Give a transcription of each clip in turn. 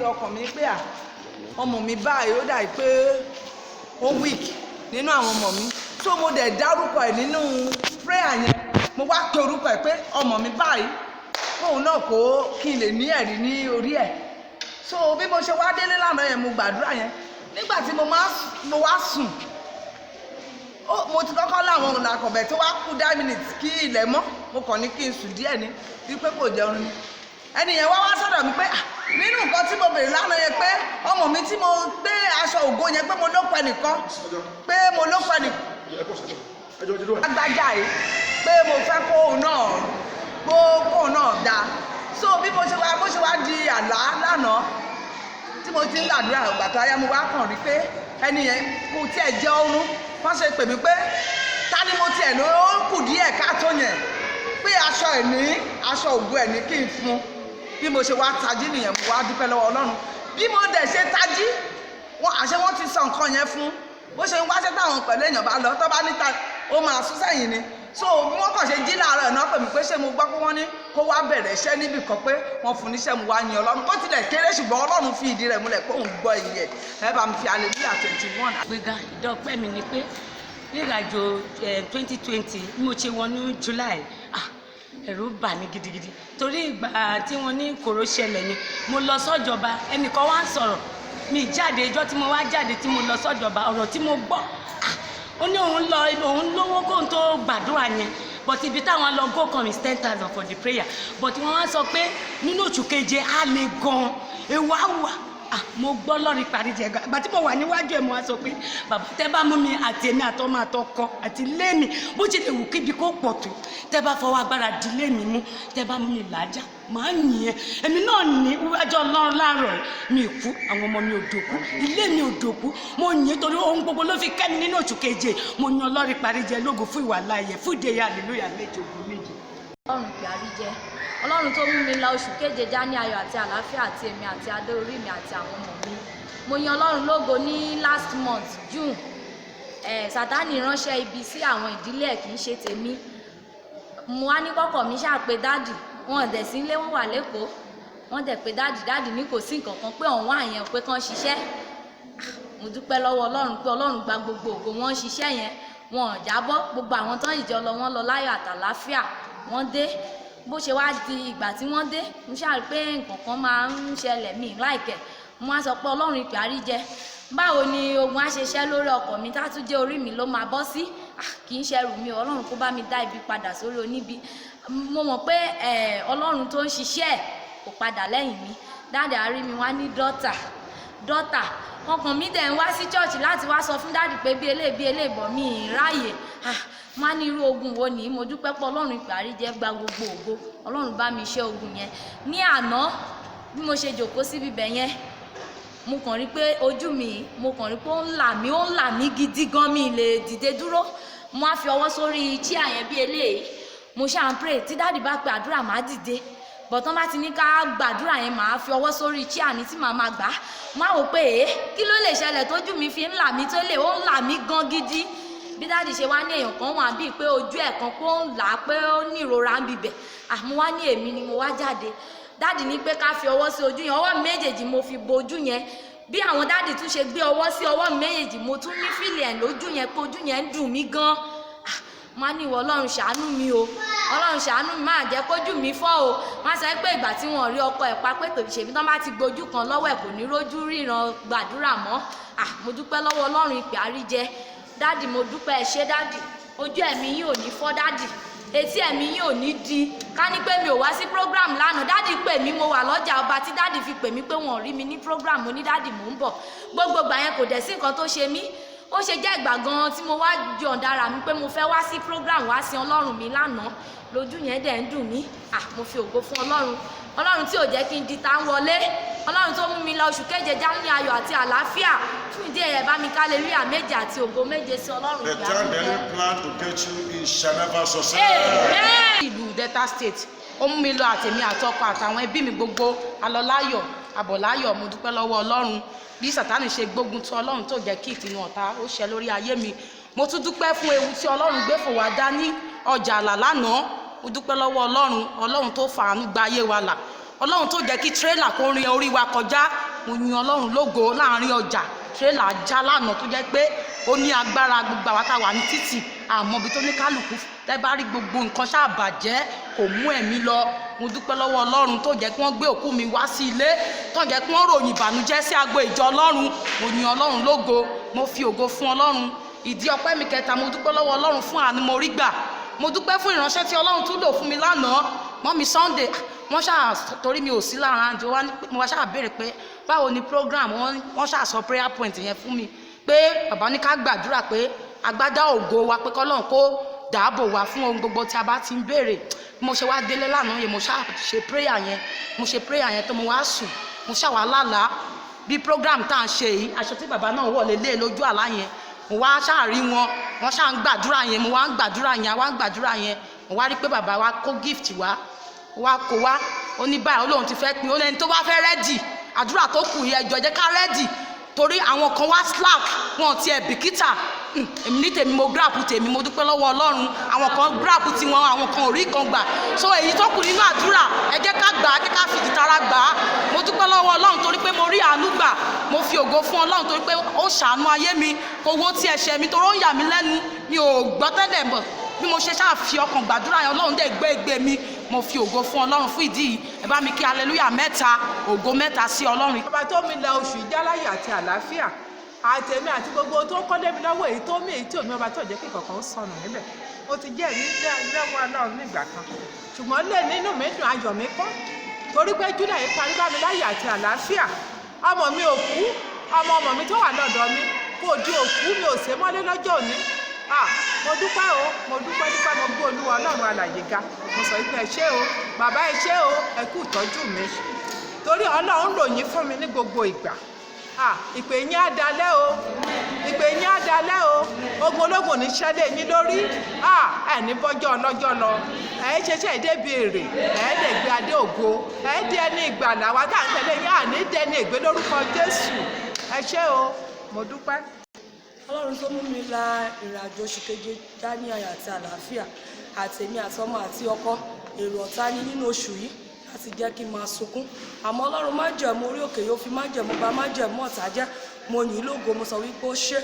ọkàn mi pé ọmọ mi báyìí ó dà pé ó weak nínú àwọn ọmọ mi, so mo dẹ̀ dárúkọ ẹ̀ nínú prayer yẹn, mo wá pe orúkọ ẹ̀ pé ọmọ mi báyìí fóun náà kó kí n lè ní ẹ̀rí ní orí ẹ̀. So bí mo ṣe wá délé lánàá yẹn mo gbàdúrà yẹn, nígbà tí mo wá sùn mo ti kọ́kọ́ láwọn ọ̀nà àkànbẹ̀ tó wá kú 10 minutes kí ilẹ̀ mọ́, mo kàn ní kí n sùn díẹ̀ ní wípé kò jẹun ni. ẹni yẹn wá sọ́dọ̀ mi pé nínú nǹkan tí mo bèrè lánàá yẹn pé ọmọ mi tí mo gbé aṣọ ògo yẹn pé mo ló pẹ́ nìkan pé mo ló pẹ́ nìkan agbájá yìí pé mo fẹ́ kóun náà dáa. So bí mo ṣe wá di àlá lánàá tí mo ti ń gbàdúrà ìgbà tó ayá mo wá kàn rí pé ẹni yẹn kò tiẹ̀ jẹ́ oorun, wọ́n ṣe pè mí pé ta ni mo tiẹ̀ ló kù díẹ̀ káàtó yẹn pé aṣọ ògo ẹ̀ ní kí n fún. Bí mo ṣe wá tají nìyẹn mo wá dúpẹ́ lọ́wọ́ Ọlọ́run. Bí mo dẹ̀ ṣe tají àṣẹ wọ́n ti sọ nǹkan yẹn fún, bó ṣe ń wáṣẹ́ táwọn pẹ̀lú èèyàn bá lọ tó bá níta ó máa sún sẹ́yìn ni. So bí wọ́n kàn ṣe jí láàárọ̀ náà pè mí pé ṣé mo gbọ́ pé wọ́n ní kó wá bẹ̀rẹ̀ iṣẹ́ níbì kan pé wọ́n fún níṣẹ́ mo wá yin Ọlọ́run. Ó tilẹ̀ kéré ṣùgbọ́n Ọlọ́run fi ìdí rẹ̀ múlẹ̀ pé òun gbọ́ iye ẹ̀ bá mi fi hallelujah 21. Àgbéga ìdọ́pẹ́ mi ni pé ìrìnàjò 2020 bí mo ṣe wọnú July ẹ̀rù bà mí gidigidi torí ìgbà tí wọ́n ní kòró ṣẹlẹ̀ ni mo lọ sọ́jọba, ẹnìkan wá ń sọ̀rọ̀ mi jáde, ìjọ́ tí mo wá jáde tí mo lọ sọ́jọba ọ̀rọ̀ tí mo gbọ́ ó ní òun lówó kóun tó gbàdúrà yẹn but ibi táwọn lọ go come is 10,000 for the prayer but wọ́n wá sọ pé nínú oṣù keje á le gan ewu àwà mo gbọ́ lọ́rin parí jẹ gan àgbà tí mo wà níwájú ẹ̀ mo wá sọ pé bàbá tẹ́ bá mú mi àti èmi àtọmọ àtọkọ àti lémi bó ti lè wù kíbi kó pọ̀ tó tẹ́ bá fọwọ́ agbára di lémi mú tẹ́ bá mú mi làájá màá yìn ẹ́ èmi náà ní wíwájú Ọlọ́run láàárọ̀ mi kú àwọn ọmọ mi ò dòkú ilé mi ò dòkú mo yìn torí ohun gbogbo ló fi kẹ́mi nínú oṣù keje mo yan lọ́rin parí jẹ lógo fún ìwà láàyè fún ìdè hallelujah méje ògùn méje. Ọlọ́run Ìpè Àríjẹ, Ọlọ́run tó mú mi la oṣù keje já ní ayọ̀ àti àlàáfíà àti èmi àti adé orí mi àti àwọn ọmọ mi. Mo yan Ọlọ́run lógo ní last month June. Sátánì ránṣẹ́ ibi sí àwọn ìdílé ẹ̀ kì í ṣe tèmi. Mo wá ní kọ́kọ́ mi ṣàpè dáàdì, wọn dẹ̀ sí ilé, wọn wà lẹ́kọ̀ọ́. Wọ́n dẹ̀ pé dáàdì ní kò sí nǹkan kan pé ọ̀hún àyẹn pé kán ṣiṣẹ́. Mo dúpẹ́ lọ́wọ́ Ọlọ́run pé Ọlọ́run gba gbogbo ògo wọn ṣiṣẹ́ yẹn. Wọn ò jábọ́, gbogbo àwọn tán ìjọ lọ wọ́n lọ láyọ̀ àtàlàáfíà. Wọ́n dé bó ṣe wá di ìgbà tí wọ́n dé mo ṣáà rí pé nǹkan kan máa ń ṣẹlẹ̀ mí láìkẹ́ mo wá sọ pé Ọlọ́run Ìpè Àríjẹ báwo ni ogun á ṣe ṣẹ́ lórí ọkọ mi tá tún jẹ́ orí mi ló máa bọ́ sí kì í ṣẹrù mi Ọlọ́run kó bá mi dá ibi padà sórí oníbi. Mo mọ̀ pé Ọlọ́run tó ń ṣiṣẹ́ ẹ̀ kò padà lẹ́yìn mi. Dáàdì àrí mi wá ní dọ́tà ọkàn mi dẹ̀ ń wá sí chọ́ọ̀chì láti wá sọ fún dáàdì pé bí eléyìí bọ̀ mí ìráyè má ní irú ogun wo ni. Mo dúpẹ́ pé Ọlọ́run Ìpè Àríjẹ gba gbogbo ògo, Ọlọ́run bá mi ṣe ogun yẹn. Ní àná bí mo ṣe jòkó síbi bẹ̀ yẹn mo kàn rí pé ojú mi mo kàn rí pé ó ń là mí gidi gan, mi lè dìde dúró. Mo á fi ọwọ́ sórí chíà yẹn bí eléyìí mo ṣáà ń pray tí dáàdì bá pe àdúrà má dìde bọ̀tán bá ti ní ká gbàdúrà yẹn màá fi ọwọ́ sórí chíà ní tí màá máa gbà. Mo á wò pé kí ló lè ṣẹlẹ̀ tójú mi fi ń là mí tó lè ó ń là mí gan gidi. Bí dáàdì ṣe wá ní èèyàn kan wà bíi pé ojú ẹ̀ kan pé ó ń là á pé ó ní ìrora ń bibẹ̀ mo wá ní èmi ni mo wá jáde. Dáàdì ní pé ká fi ọwọ́ sí ojú yẹn, ọwọ́ méjèèjì mo fi bo ojú yẹn. Bí àwọn dáàdì tún ṣe gbé ọwọ́ sí ọwọ́ méjèèjì mo tún ní fìlì ẹ̀ lójú yẹn pé ojú yẹn ń dùn mí gan. Má ní ìwọ Ọlọ́run ṣàánú mi o, Ọlọ́run ṣàánú mi máa jẹ́ kójú mi fọ́ o. Wọ́n sọ pé ìgbà tí wọ́n rí ọkọ ẹ̀ pa pé tòbí ṣèbí tán bá ti gbojú kan lọ́wọ́ ẹ̀ kò ní rójú ríran gbàdúrà mọ́. Mo dúpẹ́ lọ́wọ́ Ọlọ́run Ìpè Àríjẹ. Dáàdì mo dúpẹ́ ẹ ṣé dáàdì, ojú ẹ̀mí yín ò ní fọ́ dáàdì, etí ẹ̀mí yín ò ní di. Ká ní pé mi ò wá sí program lánàá dáàdì pè mí mo wà lọ́jà ọba tí dáàdì fi pè mí pé wọn ò rí mi ní program mo ní dáàdì mò ń bọ̀. Gbogbo ìgbà yẹn kò dẹ̀ sí nǹkan tó ṣe mí. Ó ṣe jẹ́ ìgbà gan tí mo wá yọ̀ǹda ara mi pé mo fẹ́ wá sí program wá sí Ọlọ́run mi lánàá lójú yẹn dẹ̀ ń dùn mí. Mo fi ògo fún Ọlọ́run tí ò jẹ́ kí n di tá ń wọlé, Ọlọ́run tó mú mi lọ oṣù keje já ní ayọ̀ àti àlàáfíà. Fún ìdí ẹ̀yẹ bá mi hallelujah méje àti ògo méje sí Ọlọ́run. The time the enemy plan to get you is shall never succeed. Ìlú Delta State ó mú mi lọ àtèmi àtọkọ àtàwọn ẹbí mi gbogbo alọ́láyọ̀ àbọ̀láyọ̀. Mo dúpẹ́ lọ́wọ́ Ọlọ́run bí Sátánì ṣe gbógun tó Ọlọ́run tó jẹ́ kí ìpinnu ọ̀tá ó ṣẹ lórí ayé mi. Mo tún dúpẹ́ fún ewu tí Ọlọ́run gbé fò wá dá ní ọjà àlà lánàá. Mo dúpẹ́ lọ́wọ́ Ọlọ́run tó fàánú gba ayé wa là, Ọlọ́run tó jẹ́ kí tírélà kó rin orí wa kọjá mo yin ọlọ́run lógo láàrin ọjà tírélà já lánàá tó jẹ́ pé ó ní agbára gbogbo àwọn táwa ní títì àmọ́ ibi tó ní kálukú tẹ́ bá rí gbogbo nǹkan ṣáà bàjẹ́ kò mú ẹ̀mí lọ. Mo dúpẹ́ lọ́wọ́ ọlọ́run tó jẹ́ kí wọ́n gbé òkú mi wá sí ilé tó jẹ́ kí wọ́n ròyìn ìbànújẹ́ sí agbo ìjọ ọlọ́run. Mo yin ọlọ́run lógo, mo fi ògo fún ọlọ́run. Ìdí ọpẹ́ mi kẹta, mo dúpẹ́ lọ́wọ́ ọlọ́run fún àánú mo rí gbà. Mo dúpẹ́ fún ìránṣẹ́ tí ọlọ́run tún lò fún mi lánàá. Mọ́mì Sunday wọ́n ṣáà torí mi ò sí lára àjò wá mo wá ṣáà béèrè pé báwo ni program wọ́n ṣáà sọ prayer point yẹn fún mi pé bàbá ní ká gbàdúrà pé agbádá ògo wa pé kọ́lọ́run kó dáàbò wa fún ohun gbogbo tí a bá ti ń béèrè. Mo ṣe wá délé lánàá yẹn mo ṣáà ṣe prayer yẹn tó mo wá sùn mo ṣáà wá lálàá bí program tá à ń ṣe yìí aṣọ tí bàbá náà wọ̀ lélẹ̀ lójú àlá yẹn mo wá ṣáà rí wọ́n ṣáà ń gbàdúrà yẹn mo wá ń gbàdúrà yẹn mo wá rí pé bàbá wa kó gift wá kó wá ó ní báyìí Ọlọ́run ti fẹ́ pin ó lẹ́ni tó bá fẹ́ rẹ́dì àdúrà tó kù yẹ jọ̀ọ́ jẹ́ ká rẹ́dì torí àwọn kan wá slack wọn ti ẹ̀ bìkítà èmi ní tèmi mo grab tèmi mo dúpẹ́ lọ́wọ́ Ọlọ́run àwọn kan grab tiwọn àwọn kan ò rí kan gbà so èyí tó kù nínú àdúrà ẹ jẹ́ ká gbà á jẹ́ ká fi ìtara gbà á mo dúpẹ́ lọ́wọ́ Ọlọ́run torí pé mo rí àánú gbà mo fi ògo fún Ọlọ́run torí pé ó ṣàánú ayé mi kò wó tí ẹ̀ṣẹ̀ mi torí ó ń yà mí lẹ́nu mi ò gbọ́ tẹ́lẹ̀ mọ̀ bí mo ṣe ṣáà fi ọkàn gbàdúrà yẹn Ọlọ́run dẹ̀ gbé mi mo fi ògo fún Ọlọ́run fún ìdí yìí ẹ bá mi kí hallelujah 3 ògo 3 sí Ọlọ́run. Bàbá tó mi la oṣù ìjáláyà àti àlàáfíà àtẹ̀mí àti gbogbo tó ń kọ́ débi lọ́wọ́ èyí tó mí èyí tí òmí ọba tó jẹ́ kí kankan sọnù níbẹ̀ ó ti jẹ́ ìrí lẹ́wọ́ Ọlọ́run nígbà kan ṣùgbọ́n lè nínú mi dùn ayọ̀ mi kọ́ torí pé Júdà yìí parí bá mi láyè àti àlàáfíà ọmọ mi ò kú ọmọ mi tó wà lọ́dọ̀ mi kò di òkú mi ò sé mọ́lé lọ́jọ́ òní mo dúpẹ́ mo gbé Olúwa Ọlọ́run alàyè ga mo sọ pé ẹ ṣé o bàbá ẹ ṣé o ẹ kú ìtọ́jú mi torí Ọlọ́run ròyìn fún mi ní gbogbo ìgbà ìpè yín á dalẹ́ o ogun ológun ní ṣẹlẹ̀ yín lórí ẹni bọ́jọ́ ọlọ́jọ́ lọ ẹ ṣẹṣẹ ìdébi èrè ẹ lè gbé adé ògo ẹ dé ẹni ìgbàlà wa tá à ń tẹ̀lé yín àní dẹni ìgbé lórúkọ Jésù ẹ ṣé o mo dúpẹ́. Ọlọ́run tó mú mi la ìrìnàjò oṣù keje dání ayọ̀ àti àlàáfíà àtèmi àtọmọ àti ọkọ èrò ọ̀tá ni nínú oṣù yìí láti jẹ́ kí n máa sunkún àmọ́ Ọlọ́run má jẹ̀mú orí òkè yóò fi má jẹ̀mú bá má jẹ̀mú ọ̀tá jẹ́ mo yìn lógo mo sọ wípé ó ṣe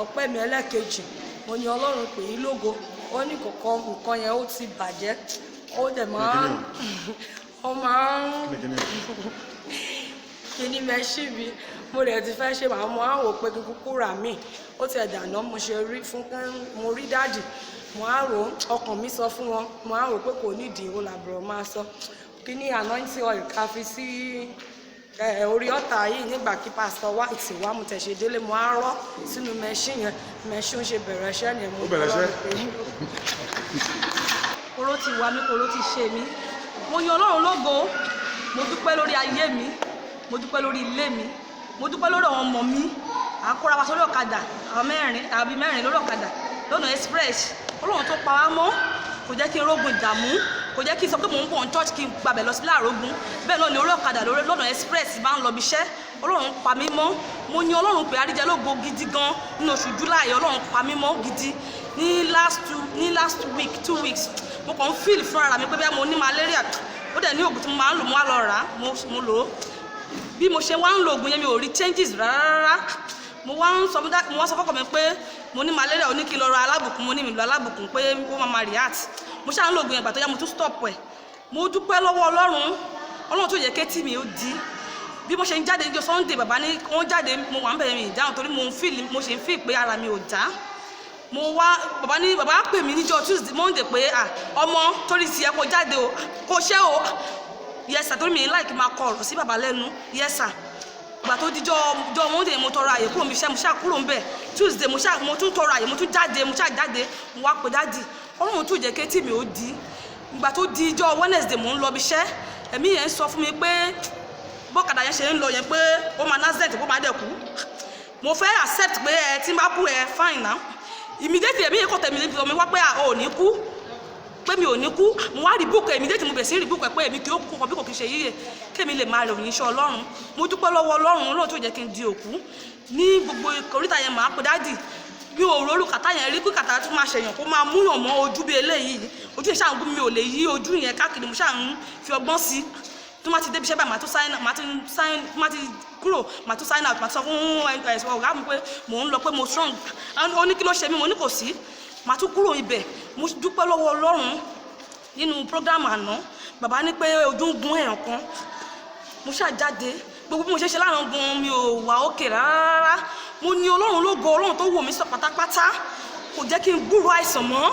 ọpẹ́ mi ẹlẹ́ẹ̀kejì mo ní Ọlọ́run pè é lógo ó ní nǹkan yẹn ó ti bàjẹ́ ó dẹ̀ máa ń kíní mẹ́ṣí mi mo rẹ̀ ti fẹ́ ṣe màá mọ àwọn òpè kúkú rà mí ó ti ẹ̀dàná mo ṣe rí fún mo rí dáàdì mo á rò ọkàn mi sọ fún wọn mo á rò pé kò nídìí ó làbúrò máa sọ kíní anointing oil ká fi sí orí ọ̀tá yìí nígbà kí pásítọ̀ White wá mo tẹ̀sẹ̀ délé mo á rọ́ sínú mẹ́ṣí yẹn mẹ́ṣí ń ṣe bẹ̀rẹ̀ iṣẹ́ ni mo bẹ̀rẹ̀ iṣẹ́. Oró ti wà mí oró ti ṣe mí mo yan Ọlọ́run lógo mo dúpẹ́ lórí ayé mi mo dúpẹ́ lórí ilé mi mo dúpẹ́ lórí àwọn ọmọ mi àkóra wa sórí ọ̀kadà àwọn mẹ́rin lórí ọ̀kadà lọ́nà express Ọlọ́run tó pa wá mọ́ kò jẹ́ kí n rógun ìdààmú kò jẹ́ kí n sọ pé mò ń bọ̀ ní church kí n gbàbẹ̀ lọ sí láàrógún bẹ́ẹ̀ náà ni orí ọ̀kadà lọ́nà express bá ń lọ bí iṣẹ́ Ọlọ́run pa mí mọ́ mo ní Ọlọ́run pé àríjẹ lógo gidi gan nínú oṣù July Ọlọ́run pa mí mọ́ gidi ní last week 2 weeks mo kàn ń feel fún ara mi pé bẹ́ẹ̀ mo ní malaria ó dẹ̀ ní oògùn tí mo máa ń lò mo wá lọ rà á mo lò ó bí mo ṣe wá ń lo oògùn yẹn mi ò rí changes rárá mo wá sọ fọ́kàn mi pé mo ní malaria ó ní kí n lọ ra alábùkún mo ní mi lọ alábùkún pé ó máa react mo ṣáà ń lo oògùn yẹn gbà tó yá mo tún stop ẹ̀ mo dúpẹ́ lọ́wọ́ Ọlọ́run tó yẹ kétí mi ó di bí mo ṣe ń jáde níjọ́ Sunday bàbá ní wọ́n jáde mo wà ń bẹ̀rẹ̀ mi ìdáhùn torí mo ṣe ń feel pé ara mi ò já mo wá bàbá pè mí níjọ́ Tuesday Monday pé ọmọ torí tiẹ̀ kó jáde o kó ṣẹ́ o yes sir torí mi like máa kọ ọ̀rọ̀ sí bàbá lẹ́nu yes sir ìgbà tó dijọ́ Monday mo tọrọ àyè kúrò mi iṣẹ́ mo ṣáà kúrò ń bẹ̀ Tuesday mo tún tọrọ àyè mo tún jáde mo wá pè dáàdì Ọlọ́run tún jẹ́ kétí mi ó di ìgbà tó dijọ́ Wednesday mo ń lọ bí iṣẹ́ ẹ̀mí yẹn sọ fún mi pé bọ́kadà yẹn ṣe ń lọ yẹn pé ó máa accident ó máa dẹ̀ kú mo fẹ́ accept pé tí n bá kú fine now immediately ẹ̀mí yẹn kọ́ tẹ̀mí lẹ́bi mi wá pé ò ní kú pé mi ò ní kú mo wá rí búùkù immediately mo bẹ̀ sí rí búùkù pé èmi kì í kú bí kò kì í ṣe yíyẹ kémi lè máa rẹ̀ òyìn iṣẹ́ Ọlọ́run mo dúpẹ́ lọ́wọ́ Ọlọ́run tó jẹ́ kí n di òkú ní gbogbo oríta yẹn màá pe dáàdì mi ò rórú kàtá yẹn rí pé kàtá tó máa ṣèyàn kó máa múyàn mọ́ ojú bí eléyìí ojú yẹn ṣáà ń gún mi ò lè yí ojú yẹn káàkiri mo ṣáà ń fi ọgbọ́n sí tí wọ́n ti débi iṣẹ́ báyìí màá ti kúrò màá tún sign out màá tún sọ fún ọ̀gá mi pé mò ń lọ pé mo strong ó ní kí ló ṣe mí mo ní kò sí màá tún kúrò ibẹ̀ mo dúpẹ́ lọ́wọ́ Ọlọ́run nínú program àná bàbá ní pé ojú ń gun èèyàn kan mo ṣàjáde gbogbo bí mo ṣe ṣe láàrin gan mi ò wà òkè rárá mo ní Ọlọ́run lógo Ọlọ́run tó wò mí sọ pátápátá kò jẹ́ kí n gbúrò àìsàn mọ́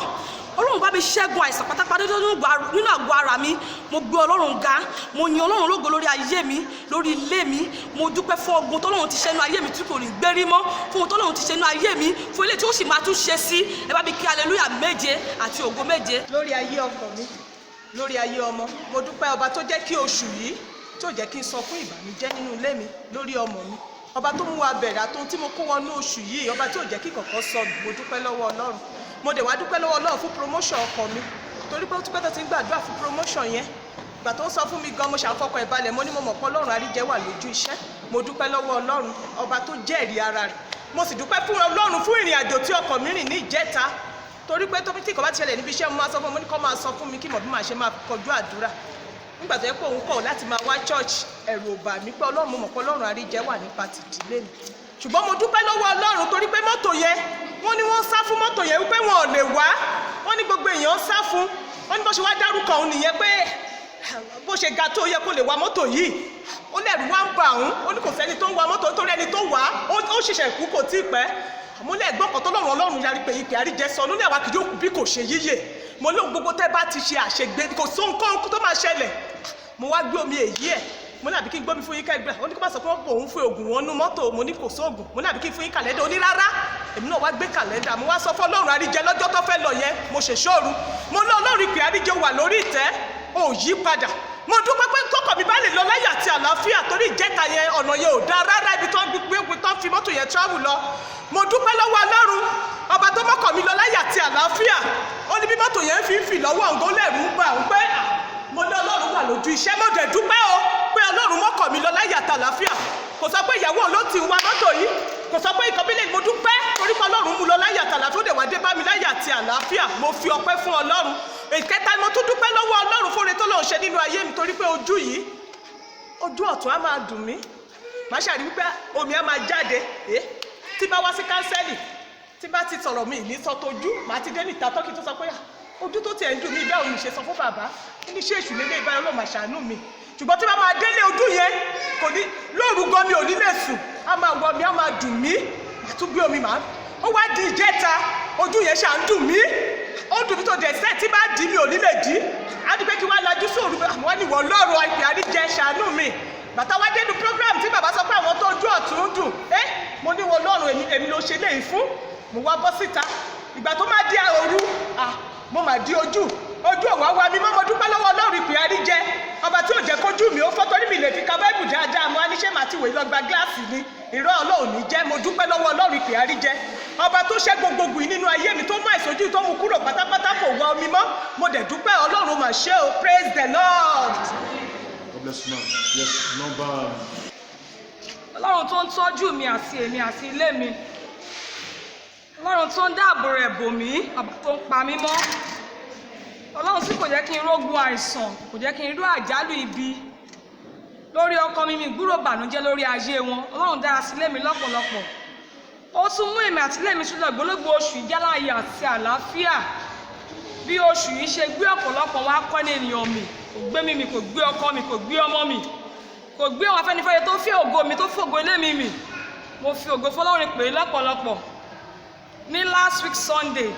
Ọlọ́run bá mi ṣẹ́gun àìsàn pátápátá nínú àgọ́ ara mi mo gbé Ọlọ́run ga mo ní Ọlọ́run lógo lórí ayé mi lórí ilé mi mo dúpẹ́ fún ogun tọ́lọ́run ti ṣẹ́nu ayé mi tí kò ní gbérí mọ́ fún ohun tọ́lọ́run ti ṣẹ́nu ayé mi fún ilé tí ó sì máa tún ṣe sí ẹ bá mi kí hallelujah 7 àti ògo 7. lórí ayé ọkọ mi lórí ayé ọmọ mo dúpẹ́ ọba tó jẹ́ kí oṣù yìí tó jẹ́ kí n sọ fún ìbànújẹ́ nínú ilé mi lórí ọmọ mi ọba tó mú wa bẹ̀rẹ̀ àtòun tí mo kó wọnú oṣù yìí ọba tí ò jẹ́ kí kọ̀ọ̀kan sọnù mo dúpẹ́ lọ́wọ́ Ọlọ́run mo dẹ̀ wá dúpẹ́ lọ́wọ́ Ọlọ́run fún promotion ọkọ mi torí pé ó ti pẹ́ tó ti ń gbàdúrà fún promotion yẹn ìgbà tó ń sọ fún mi gan mo ṣàfọkàn ìbalẹ̀ mo ní mo mọ̀ pé Ọlọ́run àríjẹ́ wà lójú iṣẹ́ mo dúpẹ́ lọ́wọ́ Ọlọ́run ọba tó jẹ́rìí ara rẹ̀ mo sì dúpẹ́ fún Ọlọ́run fún ìrìn àjò tí ọkọ mi rìn ní ìjẹta torí pé tó tí kò bá ti ṣẹlẹ̀ níbi iṣẹ́ mo máa sọ fún mo ní kó máa sọ fún mi kí mọ̀ bí màá ṣe máa kọjú àdúrà nígbà tó yẹ pé òun kọ̀ láti máa wá church ẹ̀rù ò bà mí pé Ọlọ́run mo mọ̀ pé Ọlọ́run àríjẹ́ wà nípa tìdílé mi ṣùgbọ́n mo dúpẹ́ lọ́wọ́ Ọlọ́run torí pé mọ́tò yẹn wọ́n ní wọ́n sá fún mọ́tò yẹn wípé wọn ò lè wá wọ́n ní gbogbo èèyàn sá fún wọ́n ní bó ṣe wá dárúkọ òun nìyẹn pé bó ṣe ga tó yẹ kó lè wa mọ́tò yìí ó lẹ́rù wá ń bà òun ó ní kò sẹ́ni tó ń wa mọ́tò torí ẹni tó wà ó ṣẹ̀ṣẹ̀ kú kò tí ì pẹ́ àmúlẹ̀ ẹ̀gbọ́n kan tó lọ́rùn Ọlọ́run yarí pé ìpè àríjẹ sọ lónìí àwa kìí òkú bí kò ṣe yíyè mo lóhun gbogbo tẹ́ bá ti ṣe àṣegbé kò sóhun kọ́ tó máa ṣẹlẹ̀ mo wá gbé omi èyí ẹ̀ mo ní àbí kí n gbómi fún yín kẹgbẹ́ ó ní kó má sọ pé òun fún oògùn wọn nú mọ́tò mo ní kò sóògùn mo ní àbí kí n fún yín kàlẹ́ndà ó ní rárá èmi náà wá gbé kàlẹ́ndà mo wá sọ fún Ọlọ́run àríjẹ lọ́jọ́ tó fẹ́ lọ yẹn mo ṣèṣọ́ru mo ní Ọlọ́run ìpè àríjẹ wà lórí ìtẹ́ ò yí padà mo dúpẹ́ pé tọkọ mi bá lè lọ láyọ̀ àti àlàáfíà torí ìjẹta yẹn ọ̀nà yẹn ò dáa rárá ibi tó gbé tó fi mọ́tò yẹn travel lọ mo dúpẹ́ lọ́wọ́ Ọlọ́run ọba tó mọ́kọ̀ mi lọ láyọ̀ àti àlàáfíà ó ní bí mọ́tò yẹn fi ń fì lọ́wọ́ òǹgó lẹ́rù ń bà ń pé mo ní Ọlọ́run wà lójú iṣẹ́ mo dẹ̀ dúpẹ́ o pé Ọlọ́run mọ́kọ̀ mi lọ láyọ̀ àti àlàáfíà kò sọ pé ìyàwó ló ti wa mọ́tò yìí kò sọ pé ìkọ́bílẹ̀ mo dúpẹ́ torí pé Ọlọ́run mú lọ láyọ̀ àti àlàáfíà ó dẹ̀ wá dé bá mi láyọ̀ àti àlàáfíà mo fi ọpẹ́ fún Ọlọ́run ìkẹta mo tún dúpẹ́ lọ́wọ́ Ọlọ́run fóore tó lọ́ọ́ ṣe nínú ayé mi torí pé ojú yìí ojú ọ̀tún á máa dùn mí màá ṣàrí wípé omi á máa jáde tí bá wá sí kánsẹ́lì tí bá ti sọ̀rọ̀ mi ní sọ tójú màá ti dé níta tọ́kì tó sọ pé ojú tó tiẹ̀ ń dùn mí bẹ́ẹ̀ òun ṣe sọ fún bàbá ní ṣé èṣù lélẹ́ ìbára Ọlọ́run máa ṣàánú mi ṣùgbọ́n tí bá máa délé ojú yẹn kò ní lóòrù gan mi ò ní lè sùn á máa wọ mi á máa dùn mí màá tún gbé omi màá ó wá di ìjẹta ojú yẹn ṣà ń dùn mí ó dùn mí tó dẹ̀ sẹ́ẹ̀ tí bá dì mí ò ní lè dì á di pé kí wọ́n lajú sóòrù àwọn níwọ̀ Ọlọ́run ìpè àríjẹ ṣàánú mi bàtà wá dénú program tí bàbá sọ pé àwọn tó ojú ọ̀tún dùn mo ní wọ Ọlọ́run èmi ló ṣe léyìí fún mo wá bọ́ síta ìgbà tó máa di òru mo máa di ojú òwá wa mi mọ́ mo dúpẹ́ lọ́wọ́ Ọlọ́run ìpè àríjẹ ọba tí ò jẹ́ kójú mi ó fọ́ torí mi lè fi ka Báíbù dáadáa mo á ní ṣé màá ti wèé lọ gba gíláàsì ni ìrọ̀ Ọlọ́run ní jẹ́ mo dúpẹ́ lọ́wọ́ Ọlọ́run ìpè àríjẹ ọba tó ṣẹ́ gbogbogbò nínú ayé mi tó mú àìsójú tó mú kúrò pátápátá kò wọ omi mọ́ mo dẹ̀ dúpẹ́ Ọlọ́run mà ṣe o praise the Lord. God bless you, ma'am. Yes, number. Ọlọ́run tó ń tọ́jú mi àti èmi àti ilé mi Ọlọ́run tó ń dáàbò rẹ̀ bò mí ọba tó ń pa mí mọ́ Ọlọ́run tí kò jẹ́ kí n rógun àìsàn kò jẹ́ kí n rú àjálù ibi lórí ọkọ mi gbúrò bànújẹ́ lórí ayé wọn Ọlọ́run dára sí ilé mi lọ́pọ̀lọpọ̀ ó tún mú èmi àti ilé mi tún lọ gbólógbò oṣù ìjáláyé àti àlàáfíà bí oṣù yìí ṣe gbé ọ̀pọ̀lọpọ̀ wọn akọ́ni ènìyàn mi kò gbé mi kò gbé ọkọ mi kò gbé ọmọ mi kò gbé àwọn afẹ́nifẹ́re tó fi ògo mi tó fògo ilé mi mo fi ògo fọlọ́run pè é lọ́pọ̀lọpọ̀ ní last week Sunday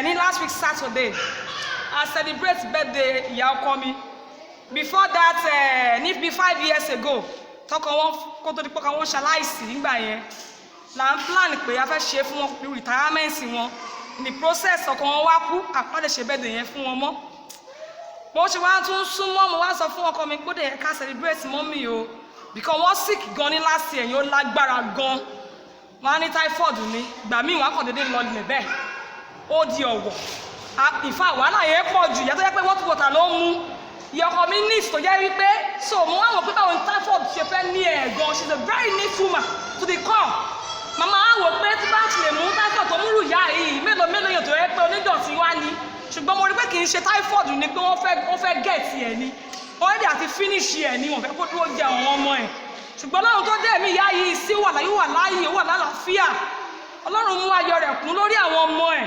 ní last week Saturday I celebrate birthday ìyá ọkọ mi before that ní bí 5 years ago tọkọ wọn kó tó di pé wọn ṣaláìsí nígbà yẹn là ń plan pé a fẹ́ ṣe fún wọn retirement wọn in the process ọkọ wọn wá kú àpàdé ṣe birthday yẹn fún wọn mọ́ mo ṣe wá tún súnmọ́ mo wá sọ fún ọkọ mi pé ó yẹ ká celebrate mọ́mì o because wọ́n sick gan ní last year yẹn ó lágbára gan wọ́n á ní typhoid ní ìgbà míì wọ́n á kàn déédéé lọ nílẹ̀ bẹ́ẹ̀ ó di ọ̀wọ̀ ìfà wàhálà yẹn pọ̀ jù ìyá tó yẹ pé water ló ń mú ìyá ọkọ mi ní ìsìtò jẹ́ wípé so mo wá wọ̀ pé báwọn typhoid ṣe fẹ́ ní ẹ̀ gan she is a very neat woman to the core màmá á wò pé tí bá ti lè mú typhoid tó múrù yá yìí mélòó yẹn tó yẹ pé onídọ̀tí wá ní ṣùgbọ́n mo rí pé kì í ṣe typhoid ni pé wọ́n fẹ́ gẹ̀ẹ́tì ẹ̀ ni ọ́ẹ́dì àti fínísì ẹ̀ ni wọ́n fẹ́ kó dúró jẹ àwọn ọmọ ẹ̀ ṣùgbọ́n ọlọ́run tó dé ẹ̀mí ìyá yìí sí wà láyé wà lálàáfíà ọlọ́run mú ayọ̀ rẹ̀ kún lórí àwọn ọmọ ẹ̀